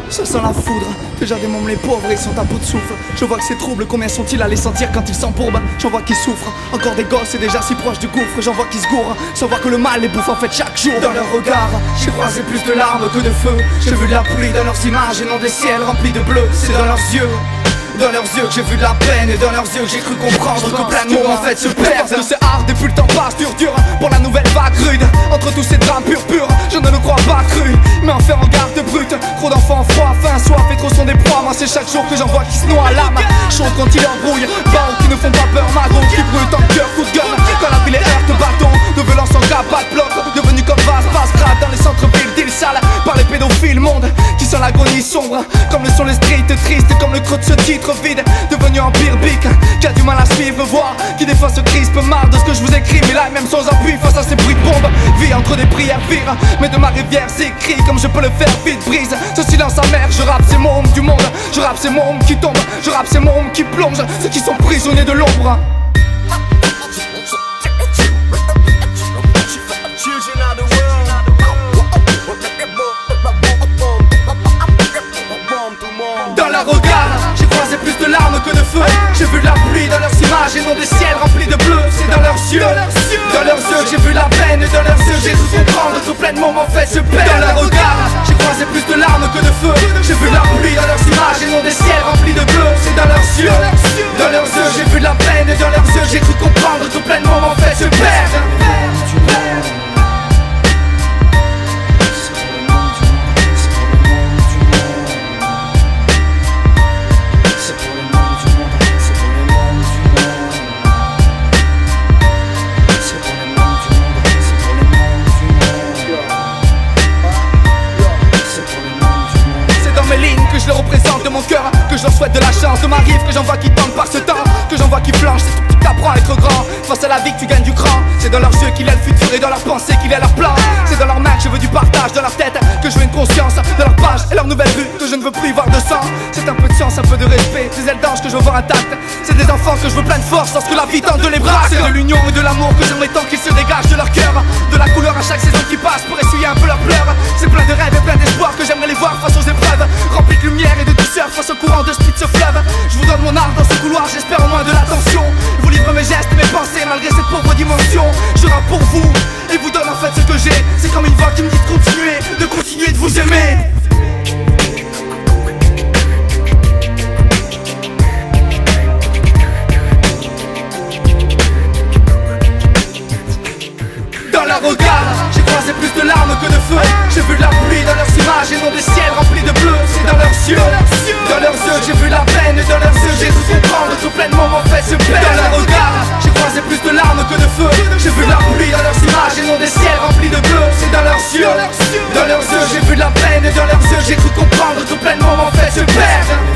Ça sent la foudre, déjà des mômes les pauvres, ils sont à bout de souffle. Je vois que c'est trouble, combien sont-ils à les sentir quand ils s'embourbent? J'en vois qui souffrent, encore des gosses et déjà si proches du gouffre. J'en vois qui se gourrent, sans voir que le mal les bouffe en fait chaque jour. Dans leur regard, j'ai croisé plus de larmes que de feu. J'ai vu la pluie dans leurs images et non des ciels remplis de bleu. C'est dans leurs yeux que j'ai vu de la peine, et dans leurs yeux que j'ai cru comprendre que plein de mots en fait se perdent. Parce que c'est hard et plus le temps passe, dur pour la nouvelle vague rude. Entre tous ces drames purs, je ne le crois pas cru. Mais en faire en garde brute, trop d'enfants froid, faim, soif et trop sont des proies. Moi c'est chaque jour que j'en vois qui se noient à l'âme. Chaude quand il embrouille, bas qui ne font pas peur, magro qui brûle tant de cœur, coup de gueule. Quand la ville est heurte, bâton, de violence en cas, pas de bloc. Devenu comme vase, passe grade dans les centres-villes, d'îles sales par les pédophiles, monde qui sent l'agonie sombre. Comme le sont les streets tristes, comme le creux de ce titre vide, devenu empire bic, qui a du mal à suivre, voir, qui des fois se crispe, marre de ce que je vous écris, mais là même sans appui face à ces bruits de bombes, vie entre des prières vire, mais de ma rivière s'écrit comme je peux le faire vite brise, ce silence amer, je rappe ces mômes du monde, je rappe ces mômes qui tombent, je rappe ces mômes qui plongent, ceux qui sont prisonniers de l'ombre. Dans leur regard, j'ai croisé plus de larmes que de feu. J'ai vu de la pluie dans leurs images et non des ciels remplis de bleu. C'est dans leurs yeux que j'ai vu la peine, et dans leurs yeux j'ai cru comprendre que plein de moments faits se perdent. Dans leur regard, j'ai croisé plus de larmes que de feu. J'ai vu de la pluie dans leurs images et non des ciels remplis de bleu. C'est dans leurs yeux j'ai vu de la peine, et dans leurs yeux j'ai cru comprendre que plein de moments faits se perdent. Je le représente de mon cœur, que je leur souhaite de la chance. De ma rive, que j'en vois qui tombent par ce temps, que j'en vois qui flanchent. C'est tout petit qu'apprend à être grand. Face à la vie que tu gagnes du cran. C'est dans leurs yeux qu'il y a le futur et dans leurs pensées qu'il y a leur plan. C'est dans leurs mains que je veux du partage, dans leur tête que je veux une conscience. De leur page et leur nouvelle rue que je ne veux plus y voir de sang. C'est un peu de science, un peu de respect, des ailes d'ange que je veux voir intactes. C'est des enfants que je veux plein de force lorsque la vie tente de les bras. C'est de l'union et de l'amour que j'aimerais tant qu'ils se dégagent de leur cœur. De la couleur à chaque saison qui passe pour essuyer un peu leurs pleurs. C'est plein de rêves et plein d'espoir que j'aimerais les voir face aux épreuves. Remplis de lumière et de douceur face au courant de ce fleuve. Je vous donne mon art dans ce couloir, j'espère au moins de l'attention. Je vous livre mes gestes et mes pensées malgré cette pauvre dimension. Je rappe pour vous et vous donne en fait ce que j'ai. C'est comme une voix qui me dit de continuer de vous aimer. Dans leur regard, j'ai croisé plus de larmes que de feu. J'ai vu de la pluie dans leurs images et non des ciels remplis de bleu. C'est dans leurs yeux que j'ai vu la peine, et dans leurs yeux j'ai cru comprendre que plein de moments faits se perdent. Dans leur regard, j'ai croisé plus de larmes que de feu. J'ai vu de la pluie dans leurs images et non des ciels remplis de bleu. C'est dans leurs yeux j'ai vu de la peine, et dans leurs yeux j'ai cru comprendre que plein de moments faits se perdent.